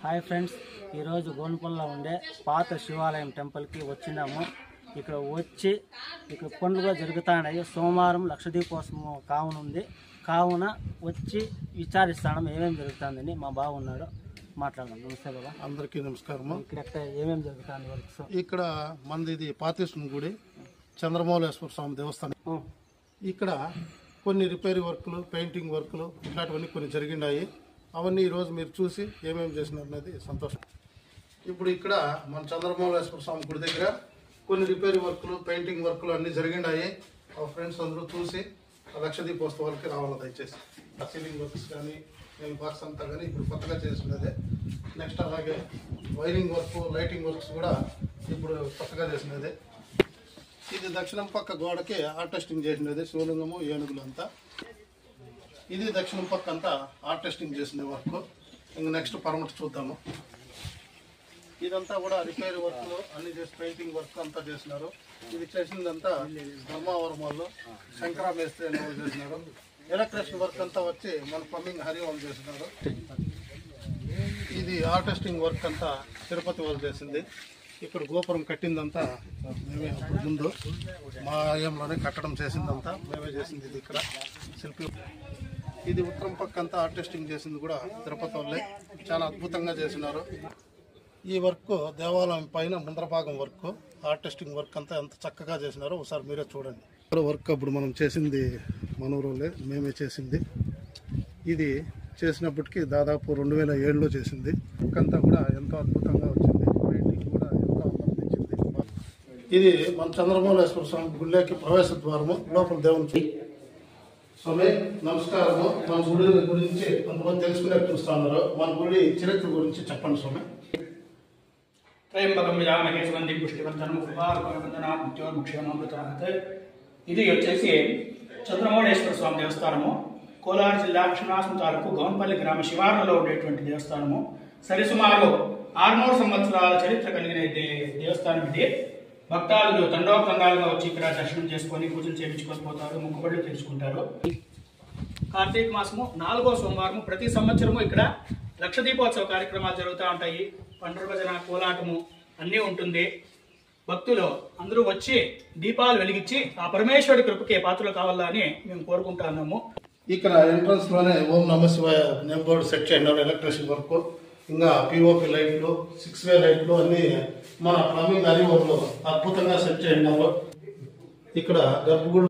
Hi friends, ఈరోజు గోన్పల్లిలో ఉండే పాత శివాలయం టెంపుల్కి వచ్చినాము. ఇక్కడ వచ్చి ఇక్కడ పండుగ జరుగుతున్నాయి. సోమవారం లక్షదీపోత్సవం కావునుంది. కావున వచ్చి విచారిస్తాను ఏమేమి జరుగుతుందని. మా బావ ఉన్నాడు, మాట్లాడదాం. నమస్తే బాబా. అందరికీ నమస్కారము. ఇక్కడ ఏమేమి జరుగుతుంది వర్క్స్? ఇక్కడ మనది ఇది పాతేశ్వరం గుడి, చంద్రమౌళేశ్వర స్వామి దేవస్థానం. ఇక్కడ కొన్ని రిపేర్ వర్క్లు, పెయింటింగ్ వర్క్లు ఇట్లాంటివన్నీ కొన్ని జరిగినాయి. అవన్నీ ఈరోజు మీరు చూసి ఏమేమి చేసినది సంతోషం. ఇప్పుడు ఇక్కడ మన చంద్రమౌళేశ్వర స్వామి గుడి దగ్గర కొన్ని రిపేర్ వర్క్లు, పెయింటింగ్ వర్క్లు అన్నీ జరిగినాయి. ఆ ఫ్రెండ్స్ అందరూ చూసి లక్షదీపోత్సవాలకి రావాలి దయచేసి. సీలింగ్ వర్క్స్ కానీ వర్క్స్ అంతా కానీ ఇప్పుడు కొత్తగా చేసినదే. నెక్స్ట్ అలాగే వైరింగ్ వర్క్, లైటింగ్ వర్క్స్ కూడా ఇప్పుడు కొత్తగా చేసినదే. ఇది దక్షిణం పక్క గోడకి ఆర్టెస్టింగ్ చేసినది, శివలింగము, ఏనుగులు అంతా. ఇది దక్షిణం పక్క అంతా ఆర్టెస్టింగ్ చేసిన వర్క్. ఇంకా నెక్స్ట్ పర్మనెంట్ చూద్దాము. ఇదంతా కూడా రిపేర్ వర్క్లు అన్ని చేసి పెయింటింగ్ వర్క్ అంతా చేసినారు. ఇది చేసిందంతా ధర్మావరం వాళ్ళు శంకరా మేస్త్రి అనే వాళ్ళు చేసినారు. ఎలక్ట్రిషన్ వర్క్ అంతా వచ్చి మన ప్లంబింగ్ హరి వాళ్ళు చేసినారు. ఇది ఆర్టెస్టింగ్ వర్క్ అంతా తిరుపతి వాళ్ళు చేసింది. ఇక్కడ గోపురం కట్టిందంతా మేమే ముందు మా ఆయంలోనే కట్టడం చేసిందంతా మేమే చేసింది. ఇది ఇక్కడ శిల్పి. ఇది ఉత్తరం పక్క అంతా ఆర్టెస్టింగ్ చేసింది కూడా తిరుపతి వాళ్ళే. చాలా అద్భుతంగా చేసినారు. ఈ వర్క్ దేవాలయం పైన ముందర భాగం వర్క్, ఆర్టెస్టింగ్ వర్క్ అంతా ఎంత చక్కగా చేసినారో ఒకసారి మీరే చూడండి. వర్క్ అప్పుడు మనం చేసింది మనూరులే, మేమే చేసింది. ఇది చేసినప్పటికీ దాదాపు 2007లో చేసింది. వర్క్ అంతా కూడా ఎంతో అద్భుతంగా వచ్చింది. పెయింటింగ్ కూడా ఎంతో అందించింది. ఇది మన చంద్రమౌళేశ్వర స్వామి గుళ్ళకి ప్రవేశ ద్వారము, లోపల దేవుని. స్వామి నమస్కారము. మన గుడి గురించి కొంతమంది తెలుసుకునే చూస్తున్నారు. మన గుడి చరిత్ర గురించి చెప్పండి స్వామి. త్రయంబకం యజామహే సుగంధిం పుష్టివర్ధనం ఉపార్పణవందనాత్ మృత్యోర్ముక్షేమామృతాత్. ఇది వచ్చేసి చంద్రమౌళేశ్వర స్వామి దేవస్థానము, కోలార్ జిల్లా కృష్ణాసం తాలూకు గౌన్పల్లి గ్రామ శివారులో ఉండేటువంటి దేవస్థానము. సరిసుమారు 600 సంవత్సరాల చరిత్ర కలిగిన దేవస్థానం ఇది. భక్తాదులు తండోపతండాలుగా వచ్చి ఇక్కడ దర్శనం చేసుకొని పూజలు చేయించుకొని పోతారు, మొక్కుబడులు తెలుసుకుంటారు. కార్తీక మాసము 4వ సోమవారము ప్రతి సంవత్సరము ఇక్కడ లక్షదీపోత్సవ కార్యక్రమాలు జరుగుతూ ఉంటాయి. పండుగ భజన, కోలాటము అన్నీ ఉంటుంది. భక్తులు అందరూ వచ్చి దీపాలు వెలిగించి ఆ పరమేశ్వరుడి కృపకి పాత్రలు కావాలని మేము కోరుకుంటున్నాము. ఇక్కడ ఎంట్రన్స్ లోనే ఓం నమ శివాయ నేమ్ బోర్డు సెట్ చేయండి. ఎలక్ట్రిసిటీ వర్క్, ఇంకా పిఓపి లైట్లు, 6-వే లైట్లు అన్ని మన ప్లంబింగ్ హరి వాళ్ళు అద్భుతంగా సెట్ చేయండి. ఇక్కడ గర్భగుడి